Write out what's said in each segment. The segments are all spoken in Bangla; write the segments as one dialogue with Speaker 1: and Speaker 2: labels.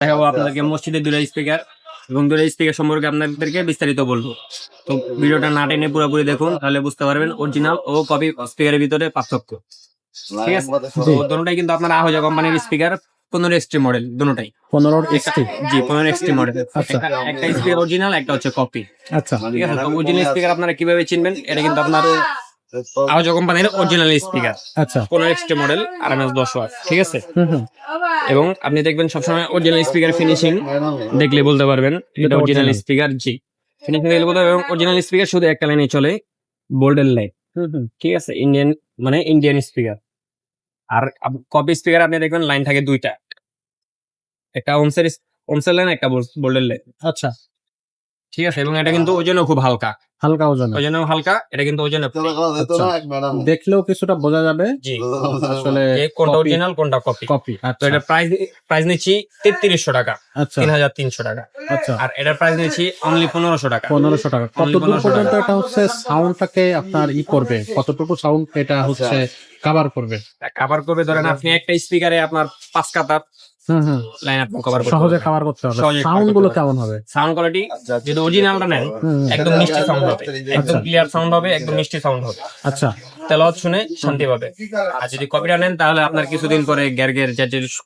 Speaker 1: দেখাবো আপনাদেরকে মসজিদের দুটো স্পিকার এবং দুটো স্পিকার সম্পর্কে আপনাদেরকে বিস্তারিত বলবো। তো ভিডিওটা না টেনে পুরোপুরি দেখুন, তাহলে বুঝতে পারবেন অরিজিনাল ও কপি স্পিকারের ভিতরে পার্থক্য। ঠিক আছে, তো দুটোটাই কিন্তু আপনার আহোজা কোম্পানির স্পিকার, 15 এক্সটি মডেল দুটোটাই।
Speaker 2: 15 এক্সটি,
Speaker 1: জি 15 এক্সটি মডেল।
Speaker 2: আচ্ছা।
Speaker 1: একটা স্পিকার অরিজিনাল, একটা হচ্ছে কপি।
Speaker 2: আচ্ছা,
Speaker 1: ঠিক আছে, তো অরিজিনাল স্পিকার আপনারা কিভাবে চিনবেন? এটা কিন্তু আপনার আহোজা কোম্পানির অরিজিনাল স্পিকার,
Speaker 2: আচ্ছা।
Speaker 1: 15 এক্সটি মডেল, RMS 10 ওয়াট। ঠিক আছে,
Speaker 2: হুম।
Speaker 1: এবং আপনি দেখবেন সবসময় অরিজিনাল স্পিকার ফিনিশিং দেখলে বলতে পারবেন এটা অরিজিনাল স্পিকার। জি, ফিনিশিং দেখলে বলতে পারবেন। এবং অরিজিনাল স্পিকার শুধু একটা লাইনে চলে, বোল্ডের লাইন। ঠিক আছে, ইন্ডিয়ান স্পিকার। আর কপি স্পিকার আপনি দেখবেন লাইন থাকে দুইটা, একটা ওমসের লাইন, একটা বোল্ডের লাইন।
Speaker 2: আচ্ছা,
Speaker 1: ঠিক আছে, এবং এটা কিন্তু ওজনও খুব হালকা,
Speaker 2: হালকা ওজন,
Speaker 1: ওজনও হালকা। এটা কিন্তু ওজনে
Speaker 2: দেখলেও কিছুটা বোঝা যাবে
Speaker 1: জি
Speaker 2: আসলে
Speaker 1: যে কোনটা অরিজিনাল কোনটা কপি।
Speaker 2: কপি।
Speaker 1: তো
Speaker 2: আচ্ছা,
Speaker 1: এটা প্রাইস নিচ্ছি 3300 টাকা,
Speaker 2: আচ্ছা,
Speaker 1: 3300 টাকা।
Speaker 2: আচ্ছা।
Speaker 1: আর এটার প্রাইস নিচ্ছি অনলি 1500 টাকা।
Speaker 2: 1500 টাকা। কত
Speaker 1: Only
Speaker 2: দূর
Speaker 1: 1500
Speaker 2: পর্যন্ত
Speaker 1: টাকা।
Speaker 2: এটা হচ্ছে সাউন্ডটাকে আপনার করবে? কতটুকু সাউন্ড এটা হচ্ছে কভার করবে?
Speaker 1: কভার করবে, ধরেন আপনি একটা স্পিকারে আপনার 5 কাতার
Speaker 2: হুম,
Speaker 1: লাইন আপনি কভার করতে
Speaker 2: সহজে
Speaker 1: পারবেন।
Speaker 2: কভার করতে হবে।
Speaker 1: সহজে cover
Speaker 2: সাউন্ড
Speaker 1: করতে
Speaker 2: গুলো
Speaker 1: পারবেন।
Speaker 2: কেমন হবে?
Speaker 1: সাউন্ড কোয়ালিটি যদি অরিজিনালটা নেন, একদম মিষ্টি সাউন্ড হবে, একদম ক্লিয়ার সাউন্ড হবে, একদম মিষ্টি সাউন্ড হবে।
Speaker 2: আচ্ছা,
Speaker 1: তেলাওয়াত শুনে শান্তি পাবে। আর যদি কপিটা নেন, তাহলে আপনার কিছুদিন পরে গ্যার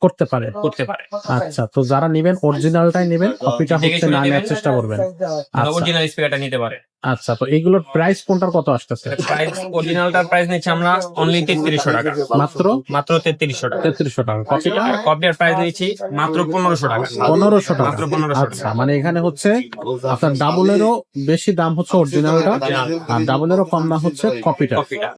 Speaker 2: করতে পারে।
Speaker 1: করতে পারে।
Speaker 2: আচ্ছা, তো যারা নেবেন অরিজিনালটাই নেবেন, কপিটা
Speaker 1: দেখে
Speaker 2: হচ্ছে
Speaker 1: শুনে
Speaker 2: না নেওয়ার
Speaker 1: নেবেন।
Speaker 2: চেষ্টা করবেন। আচ্ছা,
Speaker 1: অরিজিনাল স্পিকারটা নিতে পারে।
Speaker 2: আচ্ছা। তো এইগুলোর প্রাইস কোনটার কত আসতেছে?
Speaker 1: প্রাইস অরিজিনালটার প্রাইস নিচ্ছি আমরা অনলি 3300 টাকা,
Speaker 2: মাত্র
Speaker 1: মাত্র 3300 টাকা।
Speaker 2: 3300 টাকা। কপিটা
Speaker 1: আর কপিটার প্রাইস নিচ্ছি মাত্র 1500 টাকা,
Speaker 2: 1500 টাকা।
Speaker 1: মাত্র 1500
Speaker 2: আচ্ছা,
Speaker 1: টাকা।
Speaker 2: মানে এখানে হচ্ছে আপনার ডাবলেরও বেশি দাম হচ্ছে অরিজিনালটা, আর ডাবলেরও কম দাম হচ্ছে কপিটা।
Speaker 1: কপিটা